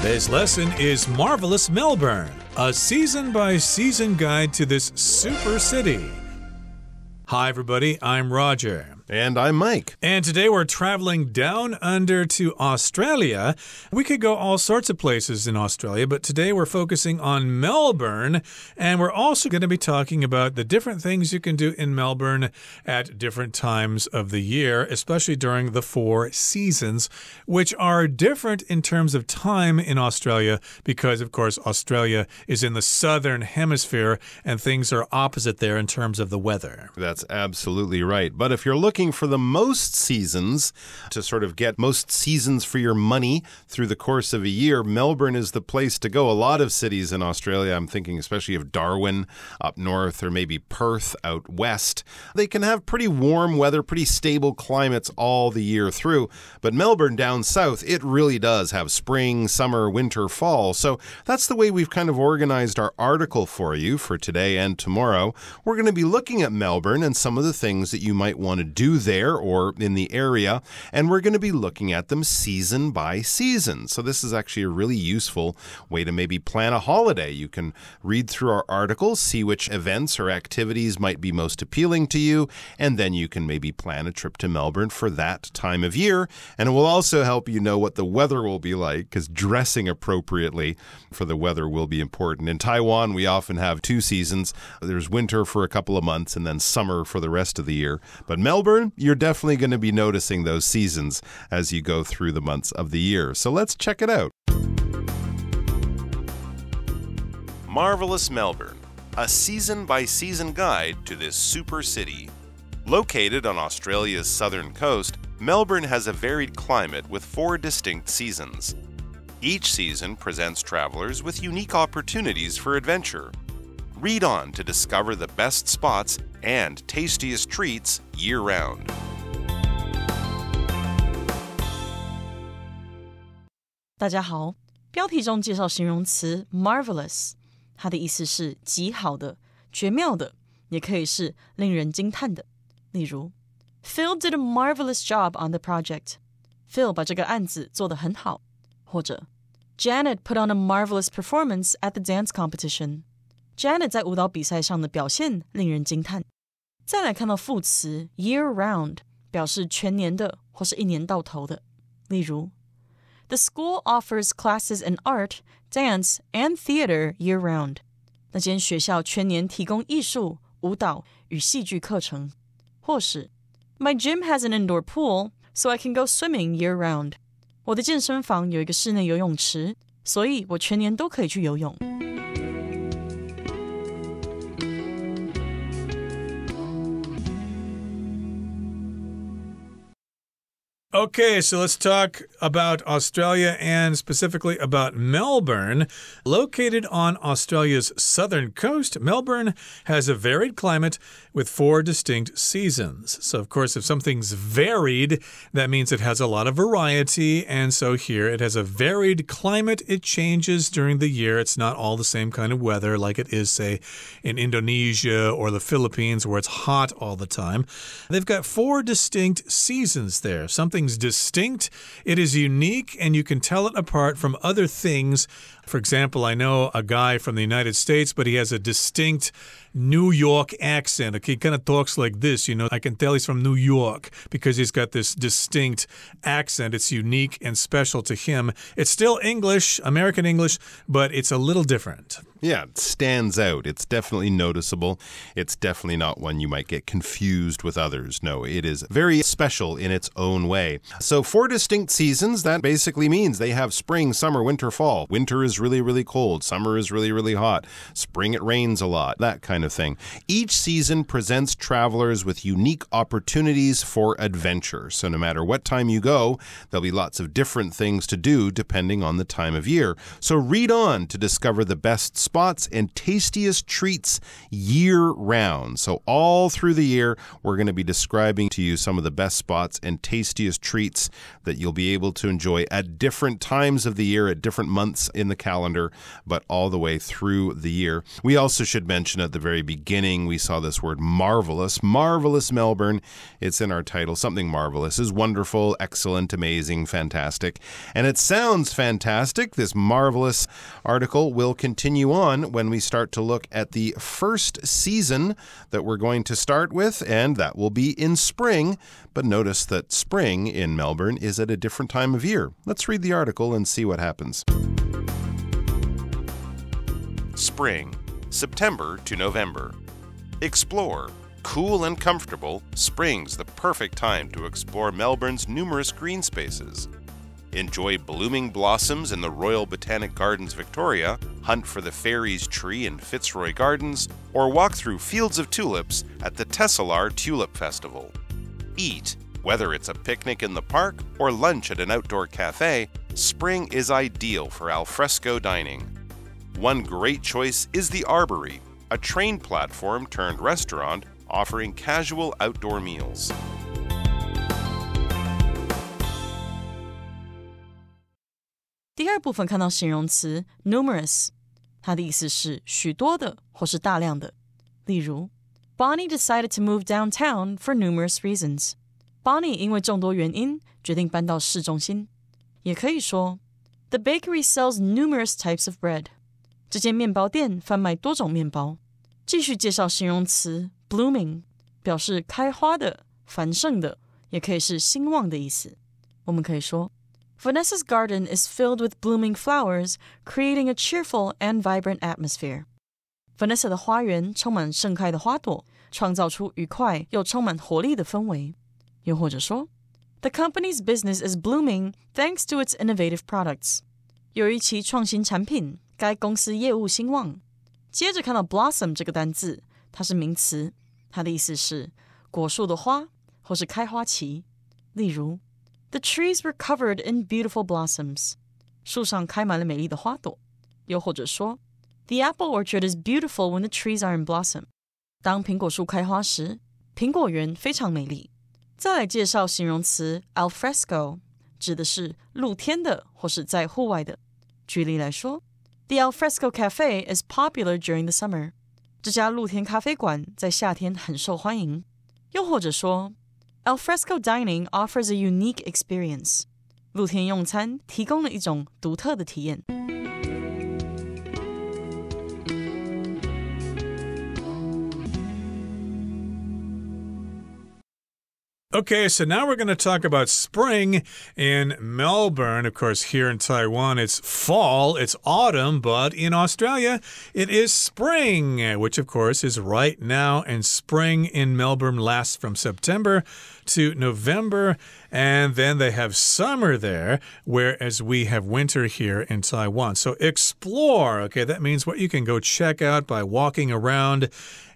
Today's lesson is Marvelous Melbourne, a season-by-season guide to this super city. Hi, everybody. I'm Roger. And I'm Mike. And today we're traveling down under to Australia. We could go all sorts of places in Australia, but today we're focusing on Melbourne. And we're also going to be talking about the different things you can do in Melbourne at different times of the year, especially during the 4 seasons, which are different in terms of time in Australia because, of course, Australia is in the southern hemisphere and things are opposite there in terms of the weather. That's absolutely right. But if you're looking for the most seasons, to sort of get most seasons for your money through the course of a year, Melbourne is the place to go. A lot of cities in Australia, I'm thinking especially of Darwin up north or maybe Perth out west, they can have pretty warm weather, pretty stable climates all the year through. But Melbourne down south, it really does have spring, summer, winter, fall. So that's the way we've kind of organized our article for you for today and tomorrow. We're going to be looking at Melbourne and some of the things that you might want to do there or in the area, and we're going to be looking at them season by season. So this is actually a really useful way to maybe plan a holiday. You can read through our articles, see which events or activities might be most appealing to you, and then you can maybe plan a trip to Melbourne for that time of year. And it will also help you know what the weather will be like, because dressing appropriately for the weather will be important. In Taiwan, we often have 2 seasons. There's winter for a couple of months and then summer for the rest of the year. But Melbourne, you're definitely going to be noticing those seasons as you go through the months of the year. So let's check it out. Marvelous Melbourne, a season-by-season guide to this super city. Located on Australia's southern coast, Melbourne has a varied climate with 4 distinct seasons. Each season presents travelers with unique opportunities for adventure. Read on to discover the best spots and tastiest treats year-round. 大家好，标题中介绍形容词 marvelous， 它的意思是极好的、绝妙的，也可以是令人惊叹的。例如 Phil did a marvelous job on the project. Phil 把这个案子做得很好。或者 Janet put on a marvelous performance at the dance competition.Janet 在舞蹈比赛上的表现令人惊叹。再来看到副词 year-round， 表示全年的或是一年到头的。例如 The school offers classes in art, dance, and theater year-round. 那间学校全年提供艺术、舞蹈与戏剧课程。或是 My gym has an indoor pool, so I can go swimming year-round. 我的健身房有一个室内游泳池，所以我全年都可以去游泳。Okay, so let's talk about Australia and specifically about Melbourne. Located on Australia's southern coast, Melbourne has a varied climate with 4 distinct seasons. So, of course, if something's varied, that means it has a lot of variety. And so here it has a varied climate. It changes during the year. It's not all the same kind of weather like it is, say, in Indonesia or the Philippines where it's hot all the time. They've got 4 distinct seasons there. Something's distinct, it is unique, and you can tell it apart from other things. For example, I know a guy from the United States, but he has a distinct New York accent. Okay, he kind of talks like this, you know. I can tell he's from New York because he's got this distinct accent. It's unique and special to him. It's still English, American English, but it's a little different. Yeah, it stands out. It's definitely noticeable. It's definitely not one you might get confused with others. No, it is very special in its own way. So 4 distinct seasons, that basically means they have spring, summer, winter, fall. Winter is really, really cold. Summer is really, really hot. Spring, it rains a lot. That kind of thing. Each season presents travelers with unique opportunities for adventure. So no matter what time you go, there'll be lots of different things to do depending on the time of year. So read on to discover the best spots and tastiest treats year-round. So all through the year, we're going to be describing to you some of the best spots and tastiest treats that you'll be able to enjoy at different times of the year, at different months in the calendar, but all the way through the year. We also should mention at the very very beginning, we saw this word marvelous. Marvelous Melbourne. It's in our title. Something marvelous is wonderful, excellent, amazing, fantastic. And it sounds fantastic. This marvelous article will continue on when we start to look at the first season that we're going to start with, and that will be in spring. But notice that spring in Melbourne is at a different time of year. Let's read the article and see what happens. Spring, September to November. Explore. Cool and comfortable, spring's the perfect time to explore Melbourne's numerous green spaces. Enjoy blooming blossoms in the Royal Botanic Gardens, Victoria, hunt for the Fairies Tree in Fitzroy Gardens, or walk through fields of tulips at the Tesselar Tulip Festival. Eat. Whether it's a picnic in the park or lunch at an outdoor cafe, spring is ideal for alfresco dining. One great choice is the Arbory, a train platform turned restaurant offering casual outdoor meals. 第二部分看到形容词 numerous， 它的意思是许多的或是大量的。例如 Bonnie decided to move downtown for numerous reasons. Bonnie 因为众多原因决定搬到市中心。也可以说 The bakery sells numerous types of bread. 这间面包店贩卖多种面包。继续介绍形容词 blooming， 表示开花的、繁盛的，也可以是兴旺的意思。我们可以说 Vanessa's garden is filled with blooming flowers, creating a cheerful and vibrant atmosphere. Vanessa 的花园充满盛开的花朵，创造出愉快又充满活力的氛围。又或者说 The company's business is blooming thanks to its innovative products. 由于其创新产品，该公司业务兴旺。接着看到 blossom 这个单字，它是名词，它的意思是果树的花或是开花期。例如 The trees were covered in beautiful blossoms. 树上开满了美丽的花朵。又或者说 The apple orchard is beautiful when the trees are in blossom. 当苹果树开花时，苹果园非常美丽。再来介绍形容词 alfresco， 指的是露天的或是在户外的。举例来说 The Alfresco Cafe is popular during the summer. 这家露天咖啡馆在夏天很受欢迎。又或者说 Alfresco dining offers a unique experience. 露天用餐提供了一种独特的体验。Okay, so now we're going to talk about spring in Melbourne. Of course, here in Taiwan, it's fall, it's autumn, but in Australia, it is spring, which of course is right now. And spring in Melbourne lasts from September to November, and then they have summer there, whereas we have winter here in Taiwan. So explore, okay, that means what you can go check out by walking around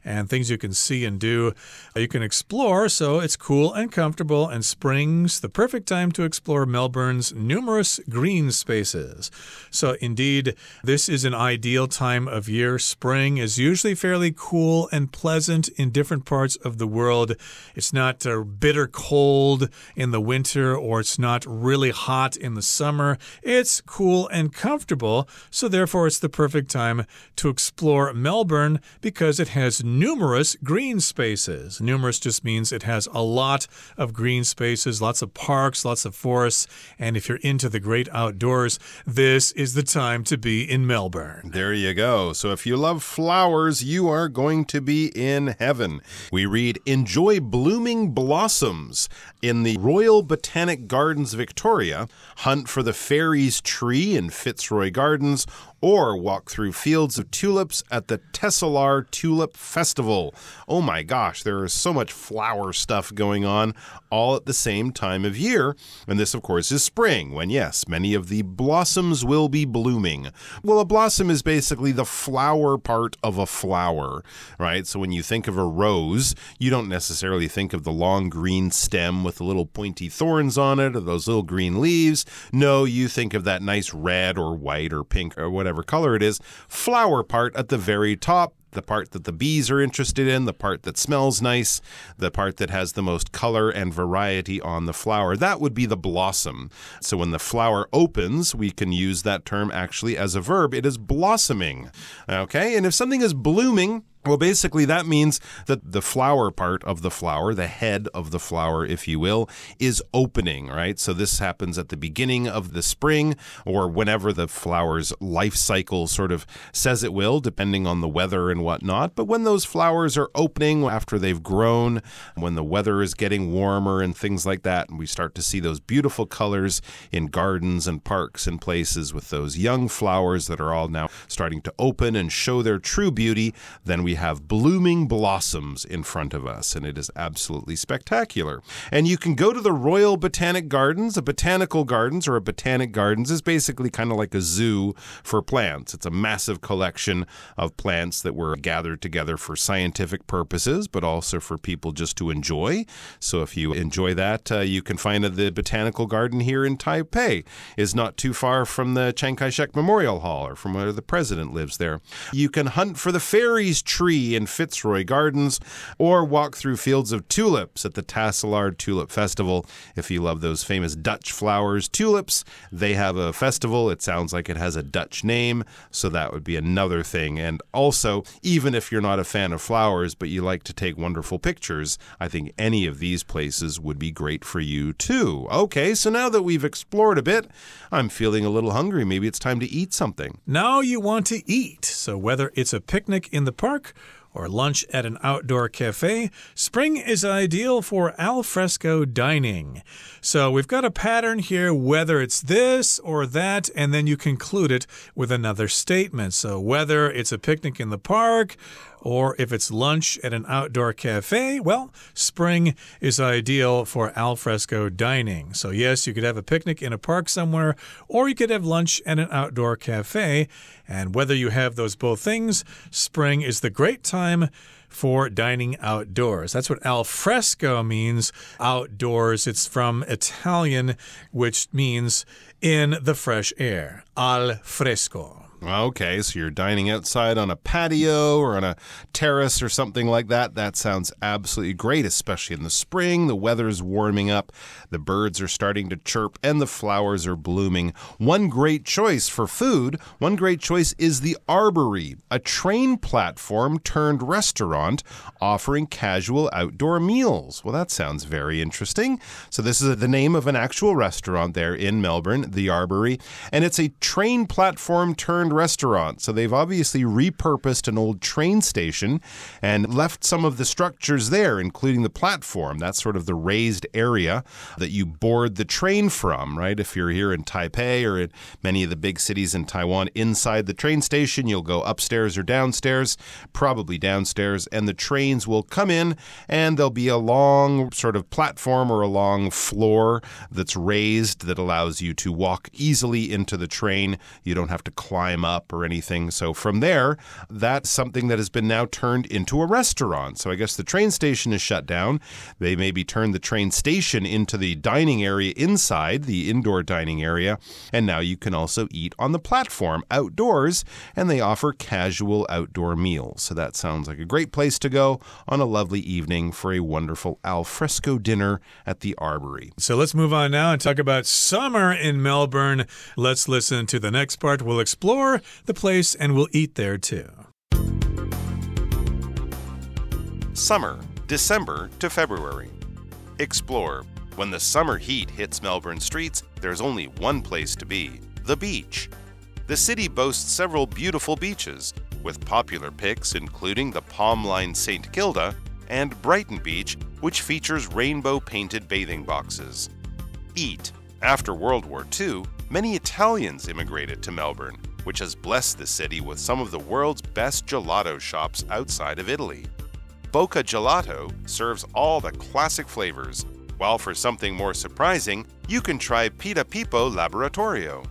and things you can see and do. You can explore, so it's cool and comfortable, and spring's the perfect time to explore Melbourne's numerous green spaces. So indeed, this is an ideal time of year. Spring is usually fairly cool and pleasant in different parts of the world. It's not bitter cold in the winter, or it's not really hot in the summer. It's cool and comfortable, so therefore it's the perfect time to explore Melbourne because it has numerous green spaces. Numerous just means it has a lot of green spaces, lots of parks, lots of forests, and if you're into the great outdoors, this is the time to be in Melbourne. There you go. So if you love flowers, you are going to be in heaven. We read, enjoy blooming blossoms in the Royal Botanic Gardens, Victoria, hunt for the Fairies Tree in Fitzroy Gardens, or walk through fields of tulips at the Tesselar Tulip Festival. Oh my gosh, there is so much flower stuff going on all at the same time of year. And this, of course, is spring, when, yes, many of the blossoms will be blooming. Well, a blossom is basically the flower part of a flower, right? So when you think of a rose, you don't necessarily think of the long green stem with the little pointy thorns on it or those little green leaves. No, you think of that nice red or white or pink or whatever color it is, flower part at the very top, the part that the bees are interested in, the part that smells nice, the part that has the most color and variety on the flower. That would be the blossom. So when the flower opens, we can use that term actually as a verb. It is blossoming. Okay? And if something is blooming, Well, basically, that means that the flower part of the flower, the head of the flower, if you will, is opening, right? So this happens at the beginning of the spring or whenever the flower's life cycle sort of says it will, depending on the weather and whatnot. But when those flowers are opening after they've grown, when the weather is getting warmer and things like that, and we start to see those beautiful colors in gardens and parks and places with those young flowers that are all now starting to open and show their true beauty, then we have blooming blossoms in front of us, and it is absolutely spectacular. And you can go to the Royal Botanic Gardens. A botanical gardens or a botanic gardens is basically kind of like a zoo for plants. It's a massive collection of plants that were gathered together for scientific purposes, but also for people just to enjoy. So if you enjoy that, you can find the Botanical Garden here in Taipei is not too far from the Chiang Kai-shek Memorial Hall or from where the president lives there. You can hunt for the fairies tree in Fitzroy Gardens or walk through fields of tulips at the Tasselard Tulip Festival. If you love those famous Dutch flowers, tulips, they have a festival. It sounds like it has a Dutch name, so that would be another thing. And also, even if you're not a fan of flowers, but you like to take wonderful pictures, I think any of these places would be great for you too. Okay, so now that we've explored a bit, I'm feeling a little hungry. Maybe it's time to eat something. Now you want to eat. So whether it's a picnic in the park or lunch at an outdoor cafe, spring is ideal for al fresco dining. So we've got a pattern here, whether it's this or that, and then you conclude it with another statement. So whether it's a picnic in the park or if it's lunch at an outdoor cafe, well, spring is ideal for al fresco dining. So yes, you could have a picnic in a park somewhere, or you could have lunch at an outdoor cafe. And whether you have those both things, spring is the great time for dining outdoors. That's what al fresco means, outdoors. It's from Italian, which means in the fresh air. Al fresco. Okay, so you're dining outside on a patio or on a terrace or something like that. That sounds absolutely great, especially in the spring. The weather's warming up, the birds are starting to chirp, and the flowers are blooming. One great choice for food, one great choice is the Arbory, a train platform turned restaurant offering casual outdoor meals. Well, that sounds very interesting. So this is the name of an actual restaurant there in Melbourne, the Arbory, and it's a train platform turned restaurant. So they've obviously repurposed an old train station and left some of the structures there, including the platform. That's sort of the raised area that you board the train from, right? If you're here in Taipei or in many of the big cities in Taiwan, inside the train station, you'll go upstairs or downstairs, probably downstairs, and the trains will come in and there'll be a long sort of platform or a long floor that's raised that allows you to walk easily into the train. You don't have to climb up or anything. So from there, that's something that has been now turned into a restaurant. So I guess the train station is shut down. They maybe turned the train station into the dining area inside, the indoor dining area. And now you can also eat on the platform outdoors, and they offer casual outdoor meals. So that sounds like a great place to go on a lovely evening for a wonderful al fresco dinner at the Arbory. So let's move on now and talk about summer in Melbourne. Let's listen to the next part. We'll explore the place and we'll eat there too. Summer, December to February. Explore. When the summer heat hits Melbourne streets, there's only one place to be, the beach. The city boasts several beautiful beaches, with popular picks including the Palm Line St. Kilda and Brighton Beach, which features rainbow-painted bathing boxes. Eat. After World War II, many Italians immigrated to Melbourne, which has blessed the city with some of the world's best gelato shops outside of Italy. Boca Gelato serves all the classic flavors, while for something more surprising, you can try Pita Pipo Laboratorio.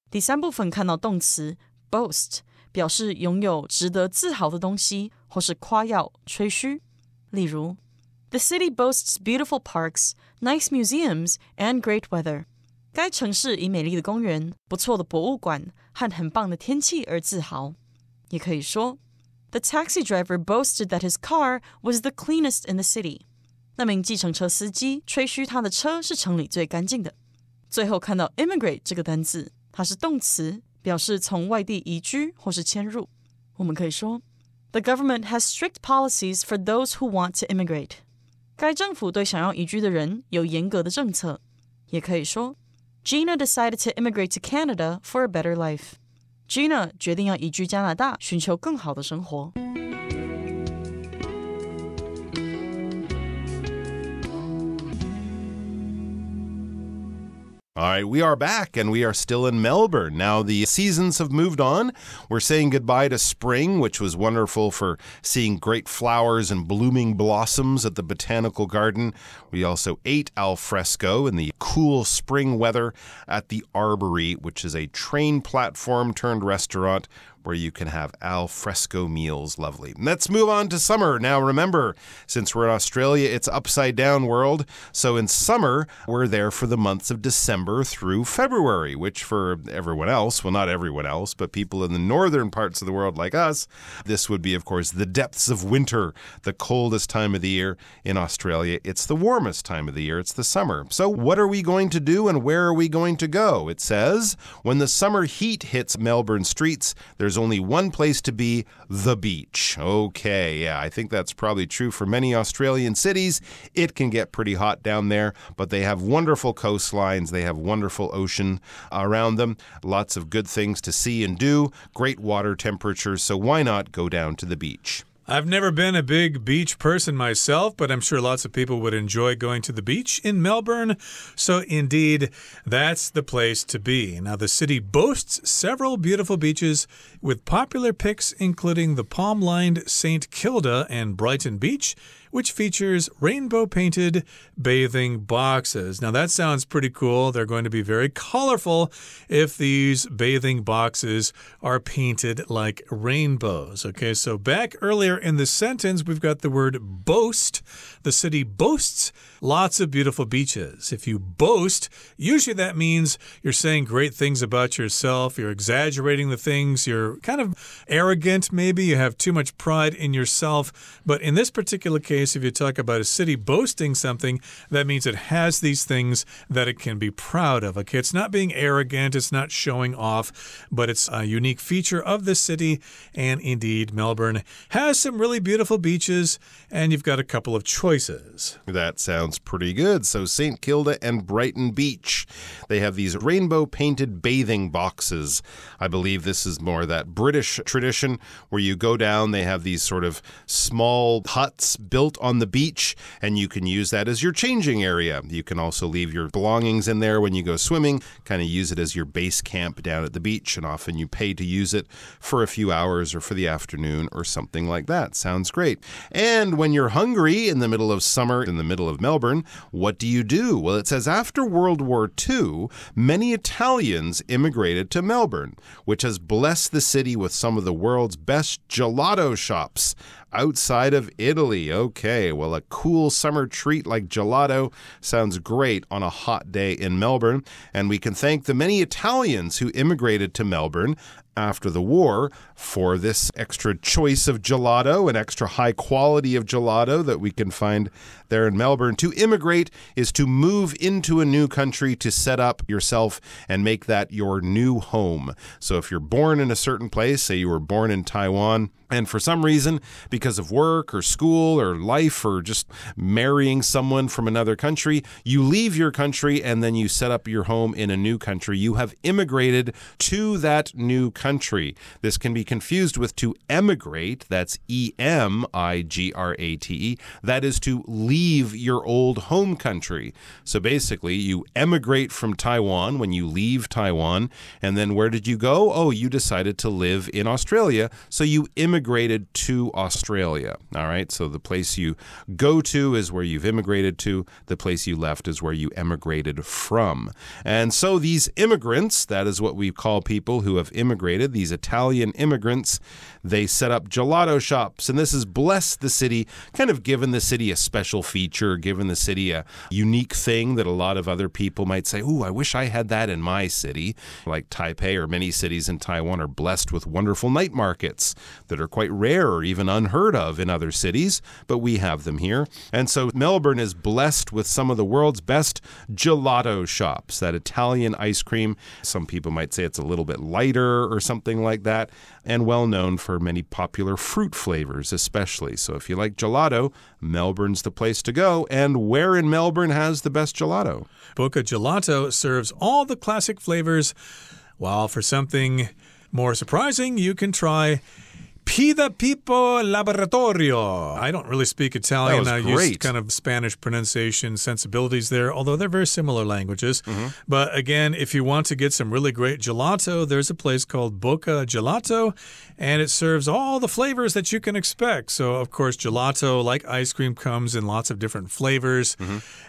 第三部分看到动词 boast， 表示拥有值得自豪的东西，或是夸耀、吹嘘。例如 The city boasts beautiful parks, nice museums, and great weather. 该城市以美丽的公园、不错的博物馆和很棒的天气而自豪。也可以说 The taxi driver boasted that his car was the cleanest in the city. 那名计程车司机吹嘘他的车是城里最干净的。最后看到 immigrate 这个单字，它是动词，表示从外地移居或是迁入。我们可以说 The government has strict policies for those who want to immigrate. 该政府对想要移居的人有严格的政策。也可以说 Gina decided to immigrate to Canada for a better life. Gina 决定要移居加拿大，寻求更好的生活。All right, we are back, and we are still in Melbourne. Now, the seasons have moved on. We're saying goodbye to spring, which was wonderful for seeing great flowers and blooming blossoms at the Botanical Garden. We also ate al fresco in the cool spring weather at the Arbory, which is a train platform turned restaurant where you can have al fresco meals. Lovely. Let's move on to summer. Now, remember, since we're in Australia, it's upside down world. So in summer, we're there for the months of December through February, which for everyone else, well, not everyone else, but people in the northern parts of the world like us, this would be, of course, the depths of winter, the coldest time of the year. In Australia, it's the warmest time of the year. It's the summer. So what are we going to do and where are we going to go? It says, when the summer heat hits Melbourne streets, there's only one place to be, the beach. Okay, yeah, I think that's probably true for many Australian cities. It can get pretty hot down there, but they have wonderful coastlines. They have wonderful ocean around them. Lots of good things to see and do. Great water temperatures, so why not go down to the beach? I've never been a big beach person myself, but I'm sure lots of people would enjoy going to the beach in Melbourne. So indeed, that's the place to be. Now, the city boasts several beautiful beaches with popular picks including the palm-lined St. Kilda and Brighton Beach, which features rainbow-painted bathing boxes. Now, that sounds pretty cool. They're going to be very colorful if these bathing boxes are painted like rainbows. Okay, so back earlier in the sentence, we've got the word boast. The city boasts lots of beautiful beaches. If you boast, usually that means you're saying great things about yourself. You're exaggerating the things. You're kind of arrogant, maybe. You have too much pride in yourself. But in this particular case, if you talk about a city boasting something, that means it has these things that it can be proud of. Okay, it's not being arrogant, it's not showing off, but it's a unique feature of the city. And indeed, Melbourne has some really beautiful beaches, and you've got a couple of choices. That sounds pretty good. So St. Kilda and Brighton Beach, they have these rainbow-painted bathing boxes. I believe this is more that British tradition where you go down, they have these sort of small huts built on the beach, and you can use that as your changing area. You can also leave your belongings in there when you go swimming, kind of use it as your base camp down at the beach, and often you pay to use it for a few hours or for the afternoon or something like that. Sounds great. And when you're hungry in the middle of summer, in the middle of Melbourne, what do you do? Well, it says after World War II, many Italians immigrated to Melbourne, which has blessed the city with some of the world's best gelato shops outside of Italy. Okay, well, a cool summer treat like gelato sounds great on a hot day in Melbourne. And we can thank the many Italians who immigrated to Melbourne after the war for this extra choice of gelato, an extra high quality of gelato that we can find there in Melbourne. To immigrate is to move into a new country, to set up yourself and make that your new home. So if you're born in a certain place, say you were born in Taiwan, and for some reason, because of work or school or life or just marrying someone from another country, you leave your country and then you set up your home in a new country. You have immigrated to that new country. This can be confused with to emigrate. That's E-M-I-G-R-A-T-E. That is to leave your old home country. So basically, you emigrate from Taiwan when you leave Taiwan. And then where did you go? Oh, you decided to live in Australia. So you immigrated to Australia. All right, so the place you go to is where you've immigrated to. The place you left is where you emigrated from. And so these immigrants, that is what we call people who have immigrated immigrated, these Italian immigrants, they set up gelato shops, and this has blessed the city, kind of given the city a special feature, given the city a unique thing that a lot of other people might say, ooh, I wish I had that in my city. Like Taipei or many cities in Taiwan are blessed with wonderful night markets that are quite rare or even unheard of in other cities, but we have them here. And so Melbourne is blessed with some of the world's best gelato shops, that Italian ice cream. Some people might say it's a little bit lighter or something like that, and well known for many popular fruit flavors especially. So if you like gelato, Melbourne's the place to go. And where in Melbourne has the best gelato? Boca Gelato serves all the classic flavors, while for something more surprising, you can try Pida Pipo Laboratorio. I don't really speak Italian. I use kind of Spanish pronunciation sensibilities there, although they're very similar languages. But again, if you want to get some really great gelato, there's a place called Boca Gelato, and it serves all the flavors that you can expect. So, of course, gelato, like ice cream, comes in lots of different flavors.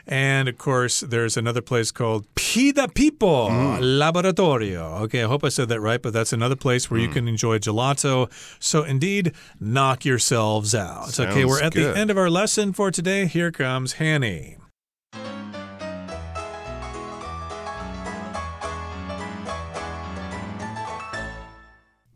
And, of course, there's another place called Pida Pipo Laboratorio. Okay, I hope I said that right, but that's another place where you can enjoy gelato. So, indeed, knock yourselves out. Sounds okay, we're at good. the end of our lesson for today. Here comes Hanny.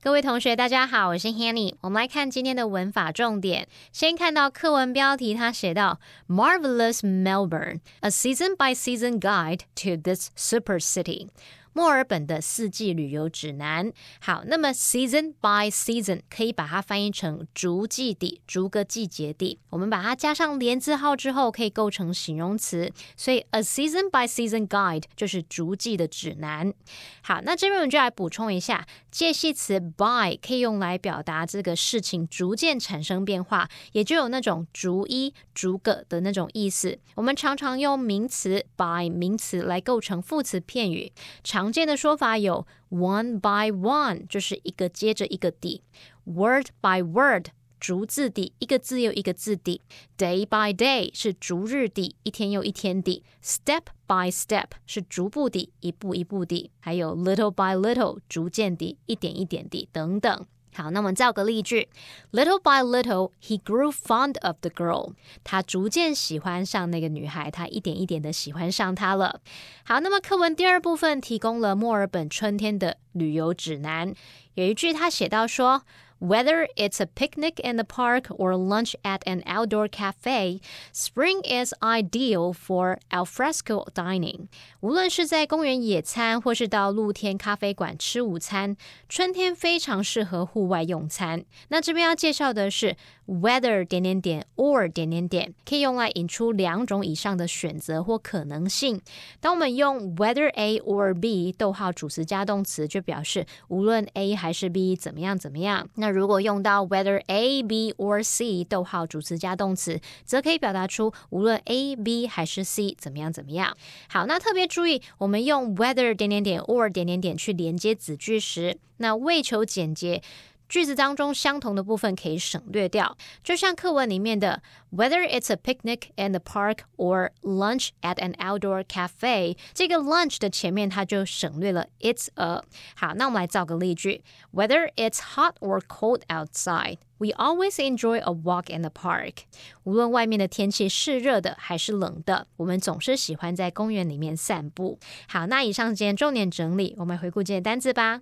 各位同学大家好，我是 Hanny。 我们来看今天的文法重点。先看到课文标题，它写到 Marvelous Melbourne, a season-by-season guide to this super city. 墨尔本的四季旅游指南。好，那么 season by season 可以把它翻译成逐季的，逐个季节的。我们把它加上连字号之后，可以构成形容词，所以 a season by season guide 就是逐季的指南。好，那这边我们就来补充一下，介系词 by 可以用来表达这个事情逐渐产生变化，也就有那种逐一、逐个的那种意思。我们常常用名词 by 名词来构成副词片语。常见的说法有 one by one 就是一个接着一个的， word by word 逐字的，一个字又一个字的， day by day 是逐日的，一天又一天的， step by step 是逐步的，一步一步的，还有 little by little 逐渐的，一点一点的等等。好，那我们造个例句 Little by little, he grew fond of the girl. 他逐渐喜欢上那个女孩，他一点一点的喜欢上她了。好，那么课文第二部分提供了墨尔本春天的旅游指南。有一句他写到说Whether it's a picnic in the park or lunch at an outdoor cafe, spring is ideal for alfresco dining. 无论是在公园野餐，或是到露天咖啡馆吃午餐，春天非常适合户外用餐。那这边要介绍的是 whether 点点点 or 点点点，可以用来引出两种以上的选择或可能性。当我们用 whether A or B 逗号主词加动词，就表示无论 A 还是 B 怎么样怎么样。那如果用到 whether A, B or C 逗号主词加动词，则可以表达出无论 A, B 还是 C 怎么样怎么样。好，那特别注意，我们用 whether 点点点 or 点点点去连接子句时，那为求简洁，句子当中相同的部分可以省略掉，就像课文里面的 Whether it's a picnic in the park or lunch at an outdoor cafe， 这个 lunch 的前面它就省略了 it's a。 好，那我们来造个例句 Whether it's hot or cold outside, we always enjoy a walk in the park. 无论外面的天气是热的还是冷的，我们总是喜欢在公园里面散步。好，那以上今天重点整理，我们回顾今天的单字吧。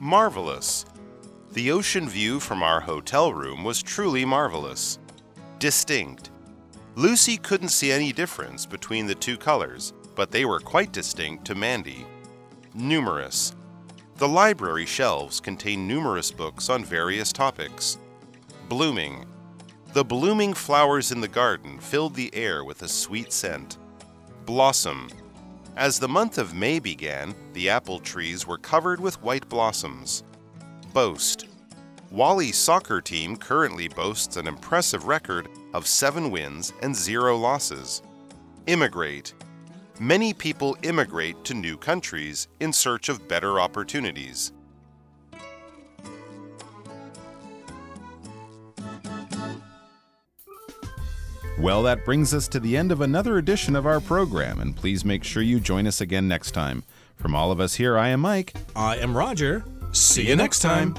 Marvelous. The ocean view from our hotel room was truly marvelous. Distinct. Lucy couldn't see any difference between the two colors, but they were quite distinct to Mandy. Numerous. The library shelves contain numerous books on various topics. Blooming. The blooming flowers in the garden filled the air with a sweet scent. Blossom. As the month of May began, the apple trees were covered with white blossoms. Boast. Wally's soccer team currently boasts an impressive record of 7 wins and 0 losses. Immigrate. Many people immigrate to new countries in search of better opportunities. Well, that brings us to the end of another edition of our program, and please make sure you join us again next time. From all of us here, I am Mike. I am Roger. See you next time.